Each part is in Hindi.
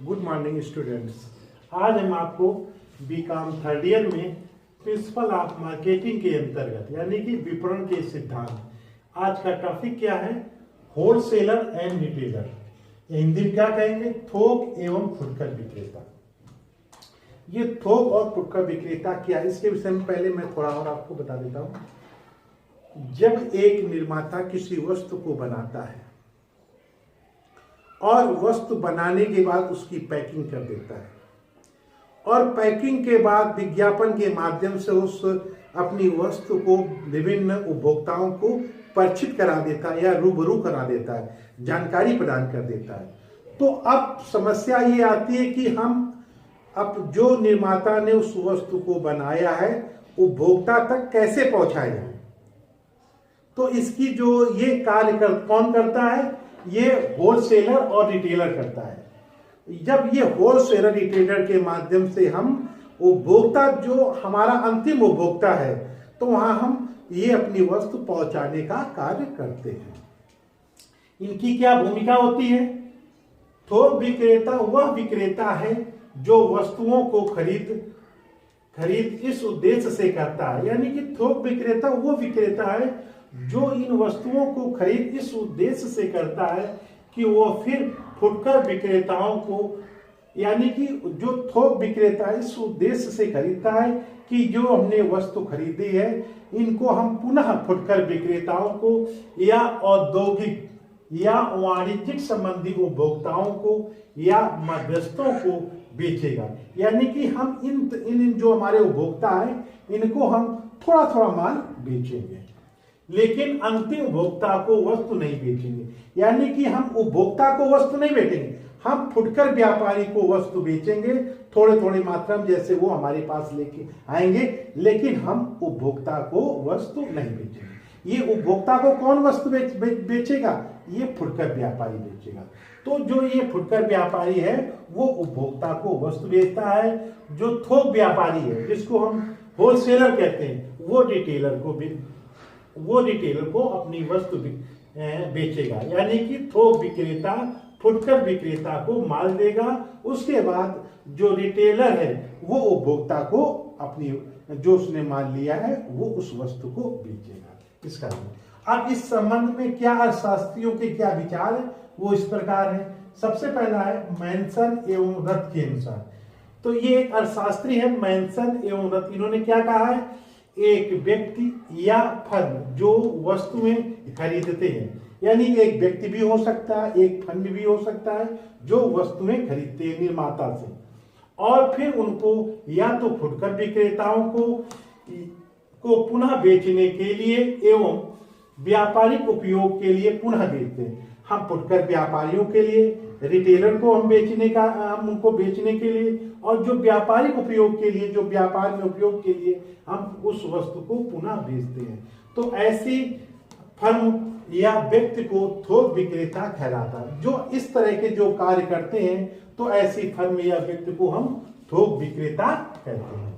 Good morning students. आज हम आपको बीकॉम थर्ड ईयर में प्रिंसिपल ऑफ मार्केटिंग के अंतर्गत यानी कि विपणन के सिद्धांत, आज का टॉपिक क्या है? Wholesaler and retailer. हिंदी में क्या कहेंगे? थोक एवं फुटकर विक्रेता। ये थोक और फुटकर विक्रेता क्या, इसके विषय में पहले मैं थोड़ा और आपको बता देता हूं। जब एक निर्माता किसी वस्तु को बनाता है और वस्तु बनाने के बाद उसकी पैकिंग कर देता है और पैकिंग के बाद विज्ञापन के माध्यम से उस अपनी वस्तु को विभिन्न उपभोक्ताओं को परिचित करा देता है या रूबरू करा देता है, जानकारी प्रदान कर देता है। तो अब समस्या ये आती है कि हम अब जो निर्माता ने उस वस्तु को बनाया है उपभोक्ता तक कैसे पहुंचाया जाए। तो इसकी जो ये कार्य कौन करता है? ये होलसेलर और रिटेलर करता है। जब ये होलसेलर रिटेलर के माध्यम से हम उपभोक्ता, जो हमारा अंतिम उपभोक्ता है, तो वहां हम ये अपनी वस्तु पहुंचाने का कार्य करते हैं। इनकी क्या भूमिका होती है? थोक विक्रेता वह विक्रेता है जो वस्तुओं को खरीद इस उद्देश्य से करता है, यानी कि थोक विक्रेता वो विक्रेता है जो इन वस्तुओं को खरीद इस उद्देश्य से करता है कि वो फिर फुटकर विक्रेताओं को, यानी कि जो थोक विक्रेता इस उद्देश्य से खरीदता है कि जो हमने वस्तु खरीदी है इनको हम पुनः फुटकर विक्रेताओं को या औद्योगिक या वाणिज्यिक संबंधी उपभोक्ताओं को या मध्यस्थों को बेचेगा। यानी कि हम इन जो हमारे उपभोक्ता है इनको हम थोड़ा थोड़ा माल बेचेंगे, लेकिन अंतिम उपभोक्ता को वस्तु नहीं बेचेंगे। यानी कि हम उपभोक्ता को वस्तु नहीं बेचेंगे, हम फुटकर व्यापारी को वस्तु बेचेंगे थोड़े थोड़े मात्रा में, जैसे वो हमारे पास लेके आएंगे, लेकिन हम उपभोक्ता को वस्तु नहीं बेचेंगे। ये उपभोक्ता को कौन वस्तु बेचेगा? ये फुटकर व्यापारी बेचेगा। तो जो ये फुटकर व्यापारी है वो उपभोक्ता को वस्तु बेचता है। जो थोक व्यापारी है जिसको हम होलसेलर कहते हैं वो रिटेलर को अपनी वस्तु बेचेगा। यानी कि थोक विक्रेता फुटकर विक्रेता को माल देगा, उसके बाद जो रिटेलर है वो उपभोक्ता को अपनी जो उसने माल लिया है वो उस वस्तु को बेचेगा। इसका अब इस संबंध में क्या अर्थशास्त्रियों के क्या विचार है वो इस प्रकार है। सबसे पहला है मैनसन एवं रथ के अनुसार। तो ये एक अर्थशास्त्री है मैनसन एवं रथ, इन्होंने क्या कहा है? एक व्यक्ति या फर्म जो वस्तुएं खरीदते हैं, यानी एक व्यक्ति भी हो सकता है, एक फर्म भी हो सकता है जो वस्तुएं खरीदते हैं निर्माता से, और फिर उनको या तो फुटकर विक्रेताओं को पुनः बेचने के लिए एवं व्यापारिक उपयोग के लिए पुनः बेचते हैं। हम फुटकर व्यापारियों के लिए, रिटेलर को हम उनको बेचने के लिए, और जो व्यापारिक उपयोग के लिए, जो व्यापार में उपयोग के लिए हम उस वस्तु को पुनः बेचते हैं। तो ऐसी फर्म या व्यक्ति को थोक विक्रेता कहलाता है। जो इस तरह के जो कार्य करते हैं तो ऐसी फर्म या व्यक्ति को हम थोक विक्रेता कहते हैं।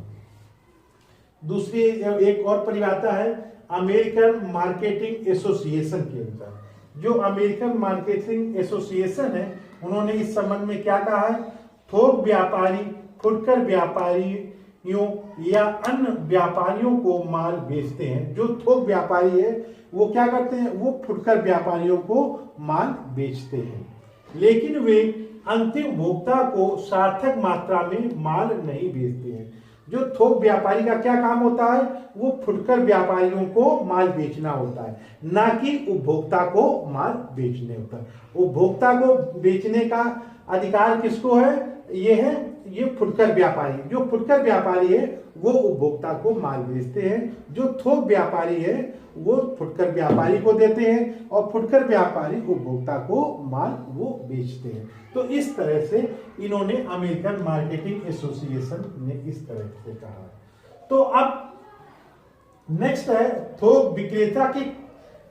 दूसरी एक और परिभाषा है अमेरिकन मार्केटिंग एसोसिएशन के अनुसार। जो अमेरिकन मार्केटिंग एसोसिएशन है उन्होंने इस संबंध में क्या कहा है? थोक व्यापारी फुटकर व्यापारियों या अन्य व्यापारियों को माल बेचते हैं। जो थोक व्यापारी है वो क्या करते हैं? वो फुटकर व्यापारियों को माल बेचते हैं, लेकिन वे अंतिम उपभोक्ता को सार्थक मात्रा में माल नहीं बेचते हैं। जो थोक व्यापारी का क्या काम होता है? वो फुटकर व्यापारियों को माल बेचना होता है, ना कि उपभोक्ता को माल बेचने होता है। उपभोक्ता को बेचने का अधिकार किसको है? ये फुटकर व्यापारी। जो फुटकर व्यापारी है वो उपभोक्ता को माल बेचते हैं, जो थोक व्यापारी है वो फुटकर व्यापारी को देते हैं और फुटकर व्यापारी उपभोक्ता को माल वो बेचते हैं। तो इस तरह से इन्होंने अमेरिकन मार्केटिंग एसोसिएशन ने इस तरह से कहा। तो अब नेक्स्ट है थोक विक्रेता के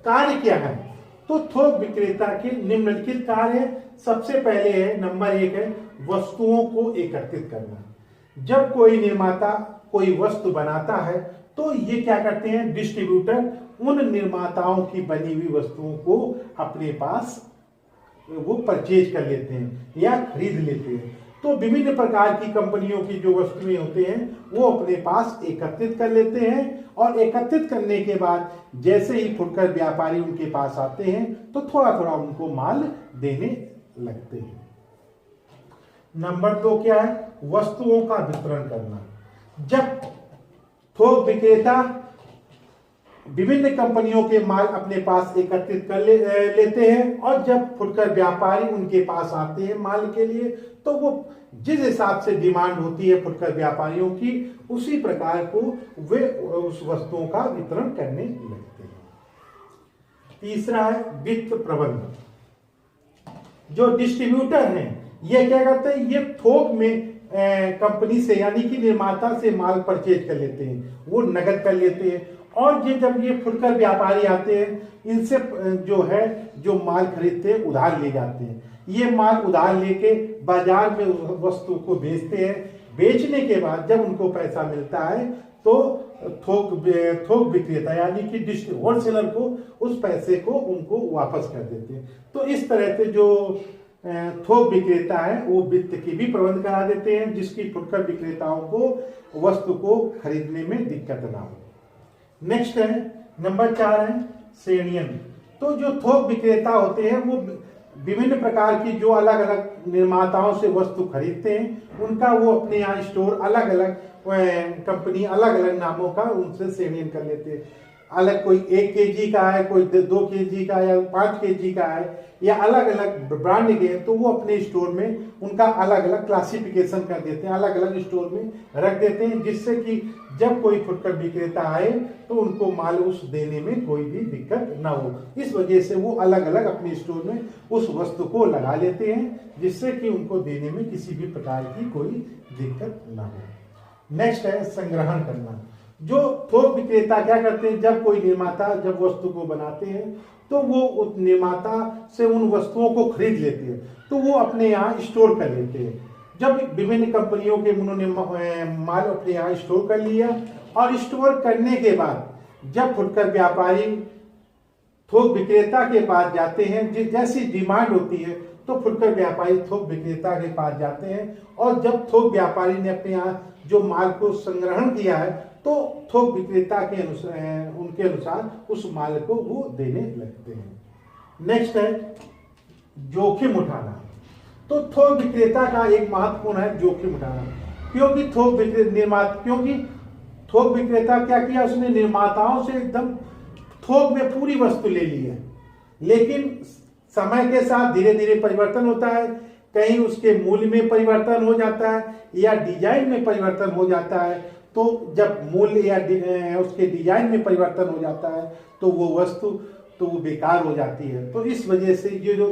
कार्य क्या है? तो थोक विक्रेता के निम्नलिखित कार्य है। सबसे पहले है नंबर 1 है वस्तुओं को एकत्रित करना। जब कोई निर्माता कोई वस्तु बनाता है तो ये क्या करते हैं? डिस्ट्रीब्यूटर उन निर्माताओं की बनी हुई वस्तुओं को अपने पास वो परचेज कर लेते हैं या खरीद लेते हैं। तो विभिन्न प्रकार की कंपनियों की जो वस्तुएं होते हैं वो अपने पास एकत्रित कर लेते हैं, और एकत्रित करने के बाद जैसे ही फुटकर व्यापारी उनके पास आते हैं तो थोड़ा थोड़ा उनको माल देने लगते हैं। नंबर 2 क्या है? वस्तुओं का वितरण करना। जब थोक विक्रेता विभिन्न कंपनियों के माल अपने पास एकत्रित कर लेते हैं, और जब फुटकर व्यापारी उनके पास आते हैं माल के लिए, तो वो जिस हिसाब से डिमांड होती है फुटकर व्यापारियों की, उसी प्रकार को वे उस वस्तुओं का वितरण करने लगते हैं। तीसरा है वित्त प्रबंधन। जो डिस्ट्रीब्यूटर हैं ये क्या करते हैं? ये थोक में कंपनी से यानी कि निर्माता से माल परचेज कर लेते हैं, वो नगद कर लेते हैं, और ये जब ये फुटकर व्यापारी आते हैं इनसे जो माल खरीदते हैं उधार ले जाते हैं। ये माल उधार लेके बाजार में उस वस्तु को बेचते हैं। बेचने के बाद जब उनको पैसा मिलता है तो थोक विक्रेता यानी कि होलसेलर को उस पैसे को उनको वापस कर देते हैं। तो इस तरह से जो थोक विक्रेता है वो वित्त की भी प्रबंध करा देते हैं, जिसकी फुटकर विक्रेताओं को वस्तु को खरीदने में दिक्कत ना हो। नेक्स्ट है नंबर 4 है श्रेणियन। तो जो थोक विक्रेता होते हैं वो विभिन्न प्रकार की जो अलग अलग निर्माताओं से वस्तु खरीदते हैं, उनका वो अपने यहाँ स्टोर अलग अलग कंपनी अलग अलग नामों का उनसे श्रेणियन कर लेते हैं। अलग कोई 1 kg का है, कोई 2 kg का या 5 kg का है, या अलग अलग ब्रांड के हैं, तो वो अपने स्टोर में उनका अलग अलग क्लासिफिकेशन कर देते हैं, अलग अलग स्टोर में रख देते हैं, जिससे कि जब कोई फुटकर विक्रेता आए तो उनको माल उस देने में कोई भी दिक्कत ना हो। इस वजह से वो अलग अलग अपने स्टोर में उस वस्तु को लगा लेते हैं, जिससे कि उनको देने में किसी भी प्रकार की कोई दिक्कत ना हो। नेक्स्ट है संग्रहण करना। जो थोक विक्रेता क्या करते हैं? जब कोई निर्माता जब वस्तु को बनाते हैं तो वो उस निर्माता से उन वस्तुओं को खरीद लेते हैं, तो वो अपने यहाँ स्टोर कर लेते हैं। जब विभिन्न कंपनियों के उन्होंने माल अपने यहाँ स्टोर कर लिया, और स्टोर करने के बाद जब फुटकर व्यापारी थोक विक्रेता के पास जाते हैं, जैसी डिमांड होती है तो फुटकर व्यापारी थोक विक्रेता के पास जाते हैं, और जब थोक व्यापारी ने अपने यहाँ जो माल को संग्रहण किया है तो थोक विक्रेता के अनुसार उनके अनुसार उस माल को वो देने लगते हैं। नेक्स्ट है जोखिम उठाना। तो थोक विक्रेता का एक महत्वपूर्ण है जोखिम उठाना, क्योंकि थोक विक्रेता क्या किया? उसने निर्माताओं से एकदम थोक में पूरी वस्तु ले ली है, लेकिन समय के साथ धीरे धीरे परिवर्तन होता है, कहीं उसके मूल्य में परिवर्तन हो जाता है या डिजाइन में परिवर्तन हो जाता है। तो जब मूल्य या उसके डिजाइन में परिवर्तन हो जाता है तो वो वस्तु तो वो बेकार हो जाती है। तो इस वजह से ये जो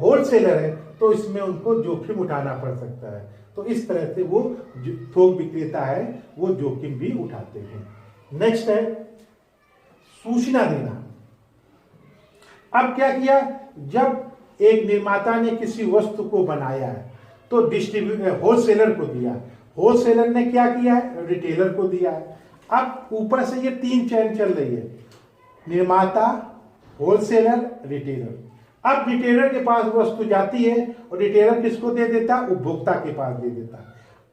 होलसेलर है तो इसमें उनको जोखिम उठाना पड़ सकता है। तो इस तरह से वो थोक विक्रेता है वो जोखिम भी उठाते हैं। नेक्स्ट है सूचना देना। अब क्या किया? जब एक निर्माता ने किसी वस्तु को बनाया है तो होलसेलर को दिया, होलसेलर ने क्या किया है? रिटेलर को दिया है। अब ऊपर से ये 3 चैन चल रही है, निर्माता, होलसेलर, रिटेलर। अब रिटेलर के पास वस्तु जाती है और रिटेलर किसको दे देता है? उपभोक्ता के पास दे देता है।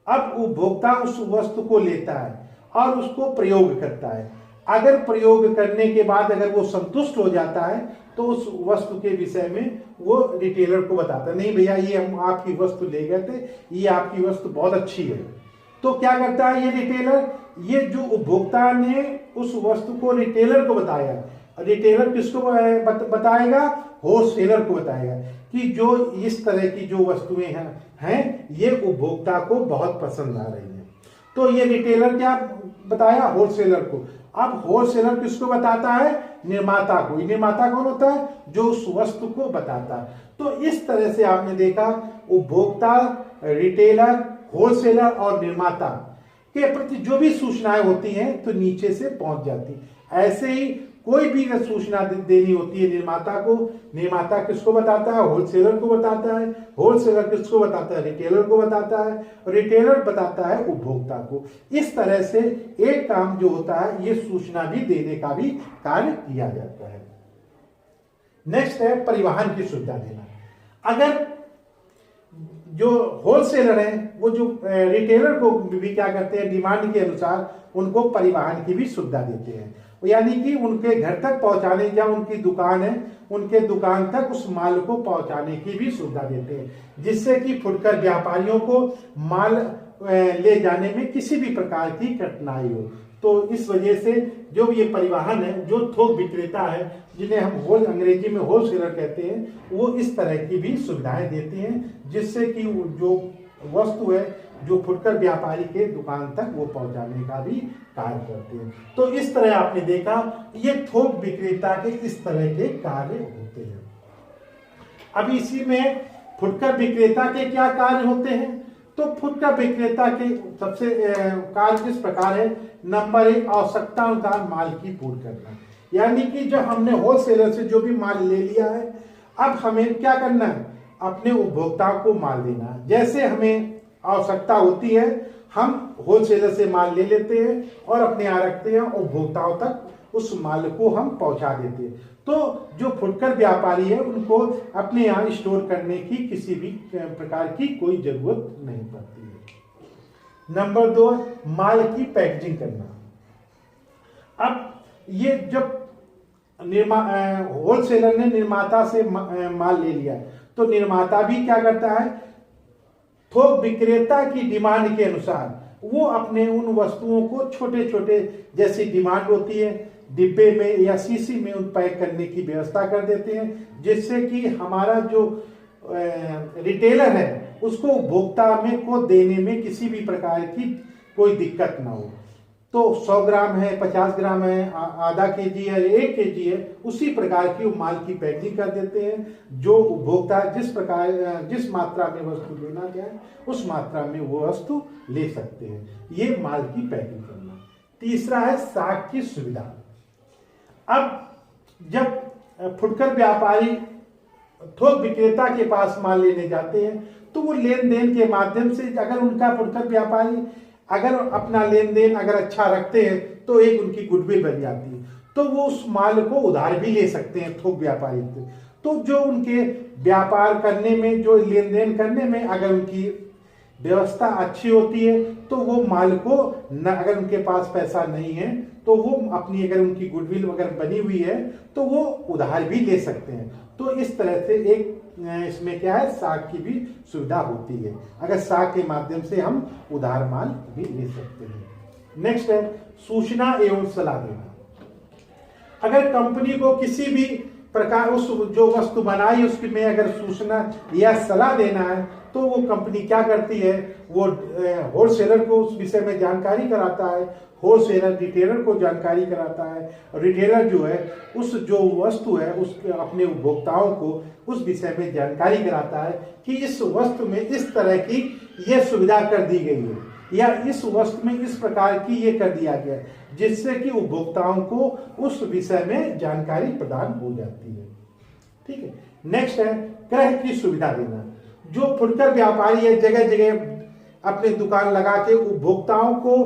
अब उपभोक्ता उस वस्तु को लेता है और उसको प्रयोग करता है। अगर प्रयोग करने के बाद अगर वो संतुष्ट हो जाता है तो उस वस्तु के विषय में वो रिटेलर को बताता है, नहीं भैया ये हम आपकी वस्तु ले गए थे, ये आपकी वस्तु बहुत अच्छी है। तो क्या करता है ये रिटेलर? ये जो उपभोक्ता ने उस वस्तु को रिटेलर को बताया, रिटेलर किसको बताएगा? होलसेलर को बताएगा कि जो इस तरह की जो वस्तुएं हैं ये उपभोक्ता को बहुत पसंद आ रही हैं। तो ये रिटेलर क्या बताया? होलसेलर को। अब होलसेलर किसको बताता है? निर्माता को। निर्माता कौन होता है? जो उस वस्तु को बताता है। तो इस तरह से आपने देखा उपभोक्ता, रिटेलर, होलसेलर और निर्माता के प्रति जो भी सूचनाएं होती हैं तो नीचे से पहुंच जाती। ऐसे ही कोई भी अगर सूचना देनी होती है निर्माता को, निर्माता किसको बताता है? होलसेलर को बताता है। होलसेलर किसको बताता है? रिटेलर को बताता है। रिटेलर बताता है उपभोक्ता को। इस तरह से एक काम जो होता है ये सूचना भी देने का भी कार्य किया जाता है। नेक्स्ट है परिवहन की सुविधा देना। अगर जो होलसेलर हैं वो जो रिटेलर को भी क्या करते हैं, डिमांड के अनुसार उनको परिवहन की भी सुविधा देते हैं, यानी कि उनके घर तक पहुंचाने, या उनकी दुकान है उनके दुकान तक उस माल को पहुंचाने की भी सुविधा देते हैं, जिससे कि फुटकर व्यापारियों को माल ले जाने में किसी भी प्रकार की कठिनाई हो। तो इस वजह से जो ये परिवहन है, जो थोक विक्रेता है, जिन्हें हम अंग्रेजी में होलसेलर कहते हैं, वो इस तरह की भी सुविधाएं देते हैं, जिससे कि जो वस्तु है जो फुटकर व्यापारी के दुकान तक वो पहुंचाने का भी कार्य करते हैं। तो इस तरह आपने देखा ये थोक विक्रेता के इस तरह के कार्य होते हैं। अब इसी में फुटकर विक्रेता के क्या कार्य होते हैं, तो फुटकर विक्रेता के सबसे कार्य इस प्रकार है। नंबर 1, आवश्यकता अनुसार माल की पूर्ति करना, यानी कि जब हमने होलसेलर से जो भी माल ले लिया है, अब हमें क्या करना है, अपने उपभोक्ताओं को माल देना है। जैसे हमें आवश्यकता होती है हम होलसेलर से माल ले लेते हैं और अपने यहाँ रखते हैं, उपभोक्ताओं तक उस माल को हम पहुंचा देते हैं। तो जो फुटकर व्यापारी है उनको अपने यहाँ स्टोर करने की किसी भी प्रकार की कोई जरूरत नहीं पड़ती है। नंबर 2, माल की पैकेजिंग करना। अब ये जब होलसेलर ने निर्माता से माल ले लिया, तो निर्माता भी क्या करता है, थोक विक्रेता की डिमांड के अनुसार वो अपने उन वस्तुओं को छोटे छोटे, जैसी डिमांड होती है, डिब्बे में या शीशी में उन पैक करने की व्यवस्था कर देते हैं, जिससे कि हमारा जो रिटेलर है उसको उपभोक्ता में को देने में किसी भी प्रकार की कोई दिक्कत ना हो। तो 100 ग्राम है, 50 ग्राम है, आधा केजी है, 1 केजी है, उसी प्रकार की वो माल की पैकिंग कर देते हैं। जो उपभोक्ता जिस मात्रा में वस्तु लेना चाहे उस मात्रा में वो वस्तु ले सकते हैं। ये माल की पैकिंग करना। तीसरा है साख की सुविधा। अब जब फुटकर व्यापारी थोक विक्रेता के पास माल लेने जाते हैं, तो वो लेन देन के माध्यम से, अगर उनका फुटकर व्यापारी अगर अपना लेन देन अगर अच्छा रखते हैं, तो एक उनकी गुडविल बन जाती है, तो वो उस माल को उधार भी ले सकते हैं थोक व्यापारी से। तो जो उनके व्यापार करने में, जो लेन देन करने में अगर उनकी व्यवस्था अच्छी होती है, तो वो माल को अगर उनके पास पैसा नहीं है तो वो अपनी, अगर उनकी गुडविल वगैरह बनी हुई है तो वो उधार भी ले सकते हैं। तो इस तरह से एक इसमें क्या है, साख की भी सुविधा होती है। अगर साख के माध्यम से हम उधार माल भी ले सकते हैं। नेक्स्ट है सूचना एवं सलाह देना। अगर कंपनी को किसी भी प्रकार उस जो वस्तु बनाई उसकी में अगर सूचना या सलाह देना है, तो वो कंपनी क्या करती है, वो होलसेलर को उस विषय में जानकारी कराता है, होलसेलर रिटेलर को जानकारी कराता है, रिटेलर जो है उस जो वस्तु है उसके अपने उपभोक्ताओं को उस विषय में जानकारी कराता है कि इस वस्तु में इस तरह की ये सुविधा कर दी गई है, या इस वस्तु में इस प्रकार की ये कर दिया गया है, जिससे कि उपभोक्ताओं को उस विषय में जानकारी प्रदान हो जाती है। ठीक है। नेक्स्ट है क्रय की सुविधा देना। जो फुटकर व्यापारी है जगह जगह अपने दुकान लगा के उपभोक्ताओं को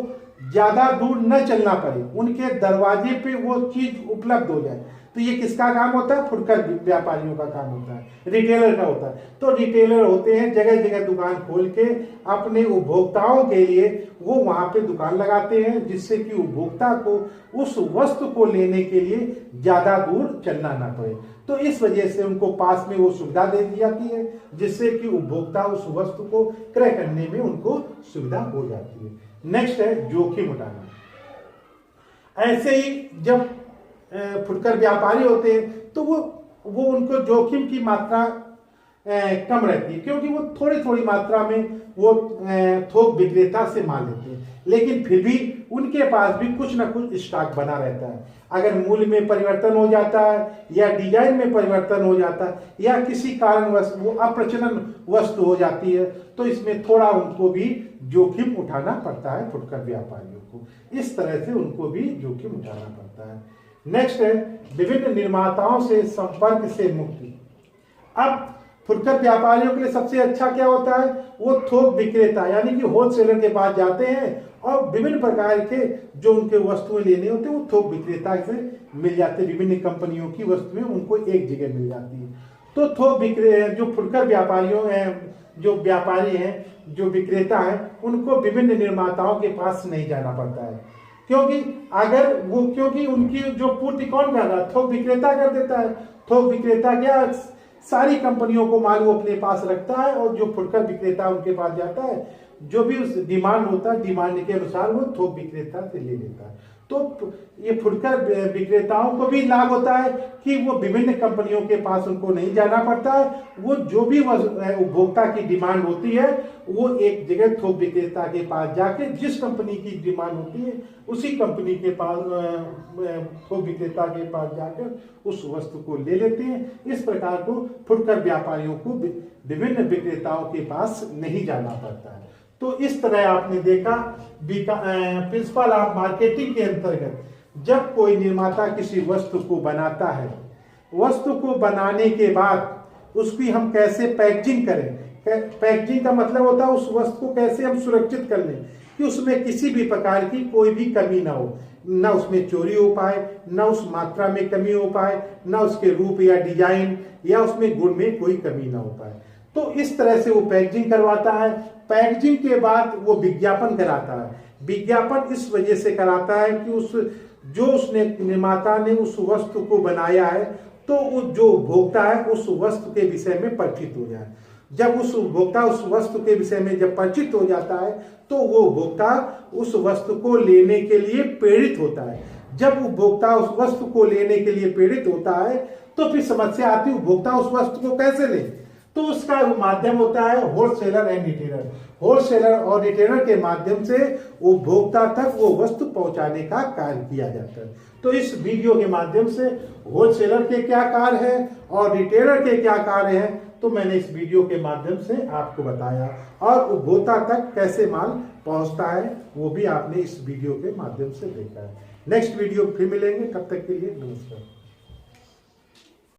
ज्यादा दूर न चलना पड़े, उनके दरवाजे पे वो चीज उपलब्ध हो जाए, तो ये किसका काम होता है, फुटकर व्यापारियों का काम होता है, रिटेलर का होता है। तो रिटेलर होते हैं जगह जगह दुकान खोल के अपने उपभोक्ताओं के लिए वो वहां पे दुकान लगाते हैं, जिससे कि उपभोक्ता को उस वस्तु को लेने के लिए ज्यादा दूर चलना ना पड़े। तो इस वजह से उनको पास में वो सुविधा दे दी जाती है, जिससे कि उपभोक्ता उस वस्तु को क्रय करने में उनको सुविधा हो जाती है। नेक्स्ट है जोखिम उठाना। ऐसे ही जब फुटकर व्यापारी होते हैं तो वो उनको जोखिम की मात्रा कम रहती है, क्योंकि वो थोड़ी थोड़ी मात्रा में वो थोक विक्रेता से माल लेते हैं, लेकिन फिर भी उनके पास भी कुछ ना कुछ स्टॉक बना रहता है। अगर मूल्य में परिवर्तन हो जाता है या डिजाइन में परिवर्तन हो जाता है या किसी कारणवश वो अप्रचलन वस्तु हो जाती है, तो इसमें थोड़ा उनको भी जोखिम उठाना पड़ता है फुटकर व्यापारियों को। इस तरह से उनको भी जोखिम उठाना पड़ता है। नेक्स्ट है विभिन्न निर्माताओं से संपर्क से मुक्ति। अब फुटकर व्यापारियों के लिए सबसे अच्छा क्या होता है, वो थोक विक्रेता यानी कि होलसेलर के पास जाते हैं और विभिन्न प्रकार के जो उनके वस्तुएं लेने होते हैं वो थोक विक्रेता से मिल जाते हैं। विभिन्न कंपनियों की वस्तुएं उनको एक जगह मिल जाती है। तो थोक विक्रेता जो फुटकर व्यापारियों हैं, जो व्यापारी हैं, जो विक्रेता हैं, उनको विभिन्न निर्माताओं के पास नहीं जाना पड़ता है, क्योंकि उनकी जो पूर्ति कौन कर रहा है, थोक विक्रेता कर देता है। थोक विक्रेता क्या, सारी कंपनियों को माल वो अपने पास रखता है और जो फुटकर विक्रेता उनके पास जाता है, जो भी उस डिमांड होता है, डिमांड के अनुसार वो थोक विक्रेता से ले लेता है। तो ये फुटकर विक्रेताओं को भी लाभ होता है कि वो विभिन्न कंपनियों के पास उनको नहीं जाना पड़ता है। वो जो भी उपभोक्ता की डिमांड होती है वो एक जगह थोक विक्रेता के पास जाके जिस कंपनी की डिमांड होती है उसी कंपनी के पास, थोक विक्रेता के पास जाकर उस वस्तु को ले लेते हैं। इस प्रकार को फुटकर व्यापारियों को विभिन्न विक्रेताओं के पास नहीं जाना पड़ता है। तो इस तरह आपने देखा प्रिंसिपल ऑफ मार्केटिंग के अंतर्गत जब कोई निर्माता किसी वस्तु को बनाता है, वस्तु को बनाने के बाद उसकी हम कैसे पैकेजिंग करें, पैकेजिंग का मतलब होता है उस वस्तु को कैसे हम सुरक्षित कर लें कि उसमें किसी भी प्रकार की कोई भी कमी ना हो, ना उसमें चोरी हो पाए, ना उस मात्रा में कमी हो पाए, ना उसके रूप या डिजाइन या उसमें गुण में कोई कमी ना हो पाए। तो इस तरह से वो पैकेजिंग करवाता है। पैकेजिंग के बाद वो विज्ञापन कराता है। विज्ञापन इस वजह से कराता है कि उसने निर्माता ने उस वस्तु को बनाया है तो जो उपभोक्ता है उस वस्तु के विषय में परिचित हो जाए। जब उस उपभोक्ता उस वस्तु के विषय में जब परिचित हो जाता है तो वो उपभोक्ता उस वस्तु को लेने के लिए प्रेरित होता है। जब उपभोक्ता उस वस्तु को लेने के लिए प्रेरित होता है तो फिर समस्या आती है उपभोक्ता उस वस्तु को कैसे ले, तो उसका माध्यम होता है होलसेलर एंड रिटेलर। होलसेलर और रिटेलर के माध्यम से उपभोक्ता तक वो वस्तु पहुंचाने का कार्य किया जाता है। तो इस वीडियो के माध्यम से होलसेलर के क्या कार्य है और रिटेलर के क्या कार्य है तो मैंने इस वीडियो के माध्यम से आपको बताया, और उपभोक्ता तक कैसे माल पहुंचता है वो भी आपने इस वीडियो के माध्यम से देखा है। नेक्स्ट वीडियो फिर मिलेंगे, तब तक के लिए नमस्कार।